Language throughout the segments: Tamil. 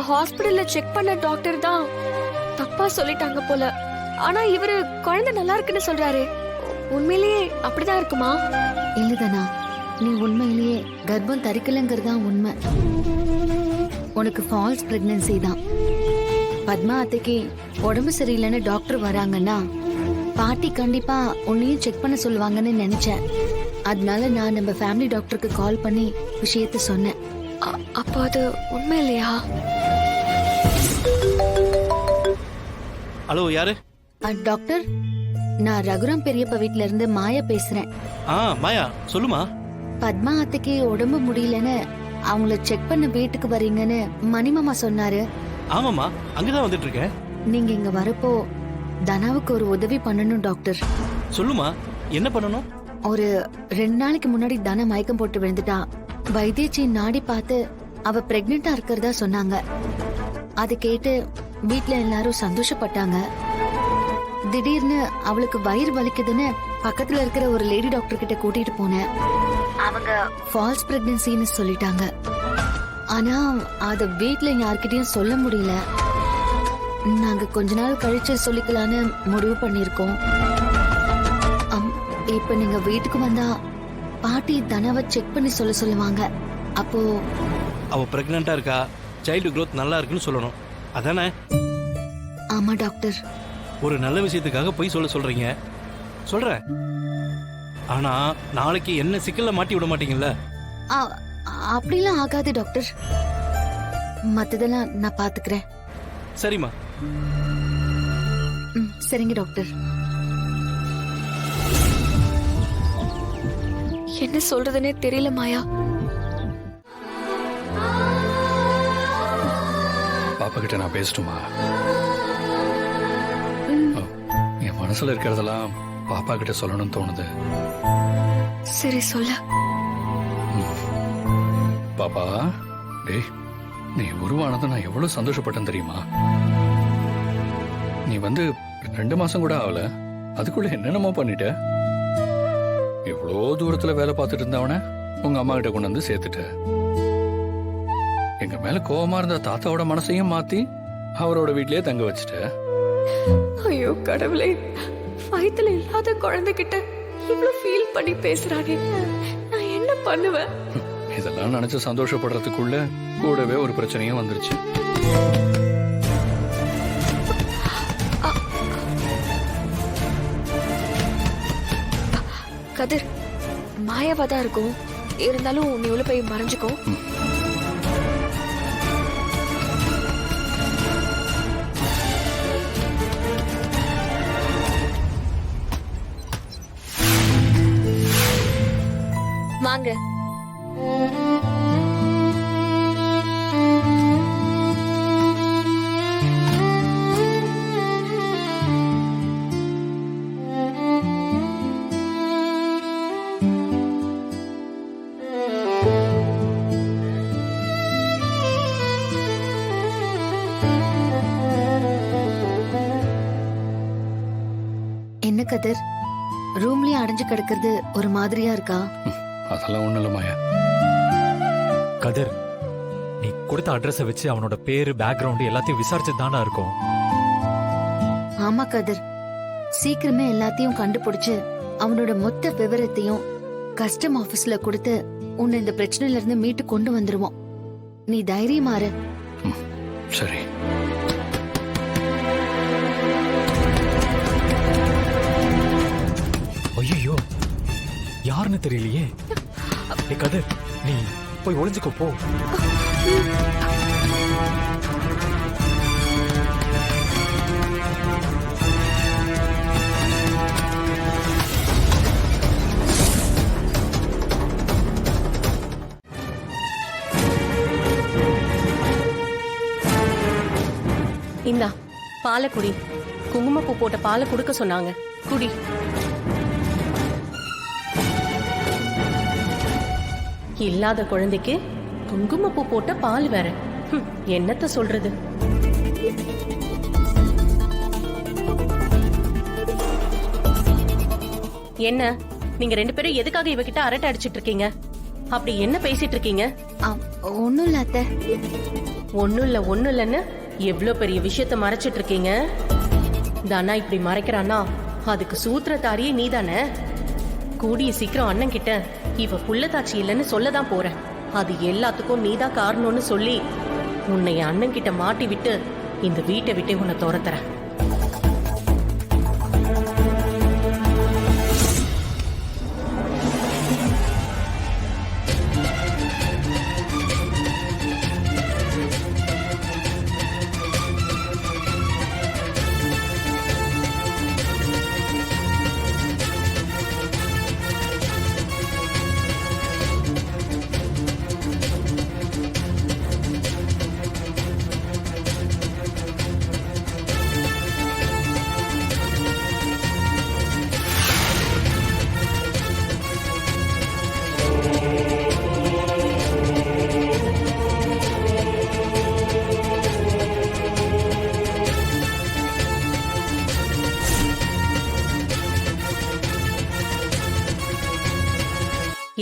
ஹாஸ்பிடல்ல செக் பண்ண டாக்டர் தான் தப்பா சொல்லிட்டாங்க போல. ஆனா இவரு குழந்தை நல்லா இருக்குன்னு சொல்றாரு. உண்மையிலேயே அப்படிதான் இருக்குமா? இல்லதானா, நீ உண்மையிலேயே கர்ப்பம் தரிக்கலங்கிறதா உண்மை. உனக்கு ஃபால்ஸ் பிரெக்னன்சி தான். பத்மா அத்தைக்கு உடம்பு சரியில்லைன்னு டாக்டர் வராங்கன்னா பாட்டி கண்டிப்பா உன்னையும் செக் பண்ண சொல்லுவாங்கன்னு நினைச்சேன். அதனால நான் நம்ம ஃபேமிலி டாக்டருக்கு கால் பண்ணி விஷயத்த சொன்னேன். அப்போ அது உண்மை இல்லையா? ஹலோ, யாரு? டாக்டர், நான் ரகுராம் பெரியப்பா வீட்ல இருந்து மாயா பேசுறேன். மாயா, சொல்லுமா. பத்மா அத்தைக்கு உடம்பு முடியலன்னு அவங்கள செக் பண்ண வீட்டுக்கு வரீங்கன்னு மணிமாமா சொன்னாரு. ஆமாமா, அங்கதான் வந்துட்டு இருக்கேன். நீங்க இங்க வரப்போ தனாவுக்கு ஒரு உதவி பண்ணணும் டாக்டர். சொல்லுமா, என்ன பண்ணணும்? ஒரு 2 நாளைக்கு முன்னாடி தனா மயக்கம் போட்டு விழுந்துட்டா. வைத்தியச்சி நாடி பார்த்து அவ பிரெக்னெண்டா இருக்கிறதா சொன்னாங்க. அதை கேட்டு வீட்ல எல்லாரும் சந்தோஷப்பட்டாங்க. திடீர்னு அவளுக்கு வயிறு வலிக்குதுன்னு பக்கத்துல இருக்கிற ஒரு லேடி டாக்டர் கிட்ட கூட்டிட்டு போனேன். அவங்க ஃபால்ஸ் பிரெக்னன்சின்னு சொல்லிட்டாங்க. ஆனா அத வீட்ல யார்கிட்டயும் சொல்ல முடியல. நாங்க கொஞ்ச நாள் கழிச்சு சொல்லிக்கலான்னு முடிவு பண்ணிருக்கோம். இப்ப நீங்க வீட்டுக்கு வந்தா பாட்டி தனாவை செக் பண்ணி சொல்லுவாங்க. அப்போ அவ பிரெக்னண்டா இருக்கா, சைல்டு growth நல்லா இருக்குன்னு சொல்லணும், அதானே? ஆமா டாக்டர். ஒரு நல்ல விஷயத்துக்காக போய் சொல்றீங்க. சொல்றேன், ஆனா நாளைக்கு என்ன சிக்கல்ல மாட்டி விட மாட்டீங்கல்ல? அப்படிலாம் ஆகாது டாக்டர். மத்ததெல்லாம் நான் பாத்துக்கிறேன். சரிம்மா. சரிங்க டாக்டர். என்ன சொல்றதுன்னே தெரியல மாயா. பாப்பா கிட்ட நான் பேசட்டுமா? என் மனசுல இருக்கிறதெல்லாம் பாப்பா கிட்ட சொல்லணும்னு தோணுது. சரி, சொல்ல. பாப்பா, டேய், நீ உருவானதை நான் எவ்வளவு சந்தோஷப்பட்டேன் தெரியுமா? நீ 2 மாசம் கூட ஆகல, அதுக்குள்ள என்னென்னமோ பண்ணிட்ட. எவ்வளோ தூரத்துல வேலை பார்த்துட்டு இருந்தவன உங்க அம்மா கிட்ட கொண்டு வந்து சேர்த்துட்ட. எங்க மேல கோவமா இருந்த தாத்தாவோட மனசையும் மாத்தி அவரோட வீட்லயே தங்க வச்சுட்ட. ஐயோ கடவுளே, வயித்துல இல்லாத குழந்தைகிட்ட இவ்வளவு ஃபீல் பண்ணி பேசுறானே, நான் என்ன பண்ணுவேன்? இதெல்லாம் நினைச்சு சந்தோஷப்படுறதுக்குள்ள கூடவே ஒரு பிரச்சனையும் வந்துருச்சு. கதிர், மாயாவாதான் இருக்கும். இருந்தாலும் நீ உள்ள போய் மறைஞ்சுக்கோ. வாங்க. என்ன கதிர், ரூம்லயே அடைஞ்சு கிடக்கிறது ஒரு மாதிரியா இருக்கா? அதெல்லாம் ஒண்ணு இல்ல மாயா. கதிர், நீ கொடுத்த அட்ரஸ வச்சு அவனோட பேரு, பேக்ரவுண்ட் எல்லாத்தையும் விசாரிச்சுட்டு தானா இருக்கும். ஆமா கதிர், சீக்கிரமே எல்லாத்தையும் கண்டுபிடிச்சு அவனோட மொத்த விவரத்தையும் கஸ்டம் ஆபீஸ்ல கொடுத்து உன்னை இந்த பிரச்சனையில இருந்து மீட்டு கொண்டு வந்துருவோம். நீ தைரியமாறு. சரி. ஐயோ, யாருன்னு தெரியலையே. கதிர், நீ போய் ஒளிஞ்சுக்கோ போ. இந்தா பாலை குடி. குங்குமப்பூ போட்ட பாலை குடுக்க சொன்னாங்க, குடி. இல்லாத குழந்தைக்கு குங்குமப்பூ போட்ட பால் வேற. என்னத்த சொல்றது? என்ன நீங்க 2 பேரும் எதுக்காக இவகிட்ட அரட்டை அடிச்சிட்டு இருக்கீங்க? அப்படி என்ன பேசிட்டு இருக்கீங்க? ஒண்ணும் இல்ல அத்தை. ஒண்ணும் இல்லைன்னு எவ்வளோ பெரிய விஷயத்த மறைச்சிட்டு இருக்கீங்க. தானா இப்படி மறைக்கிறான்னா அதுக்கு சூத்திரதாரியே நீதானே. கூடிய சீக்கிரம் அண்ணன் கிட்ட இவ புள்ளதாச்சி இல்லைன்னு சொல்லதான் போறேன். அது எல்லாத்துக்கும் நீதான் காரணம்னு சொல்லி உன்னை என் அண்ணன் கிட்ட மாட்டி விட்டு இந்த வீட்டை விட்டே உன்னை துரத்துறேன்.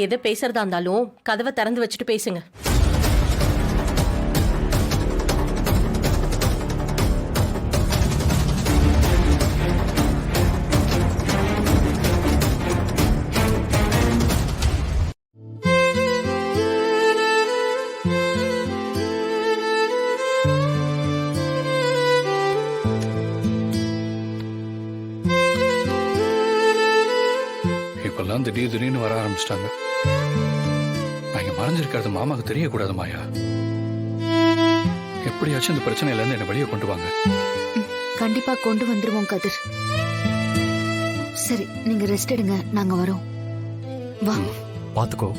எதை பேசுறதா இருந்தாலும் கதவை திறந்து வச்சுட்டு பேசுங்க. இப்பெல்லாம் திடீர்னு வர ஆரம்பிச்சிட்டாங்க. நான் இங்க மறைஞ்சிருக்கிறது மாமாவுக்கு தெரியக்கூடாது மாயா. எப்படியாச்சும் இந்த பிரச்சனையில இருந்து என்ன வெளியே கொண்டு வாங்க. கண்டிப்பா கொண்டு வந்துருவோம் கதிர். சரி, நீங்க ரெஸ்ட் எடுங்க, நாங்க வரோம். வா. பாத்துக்கோ.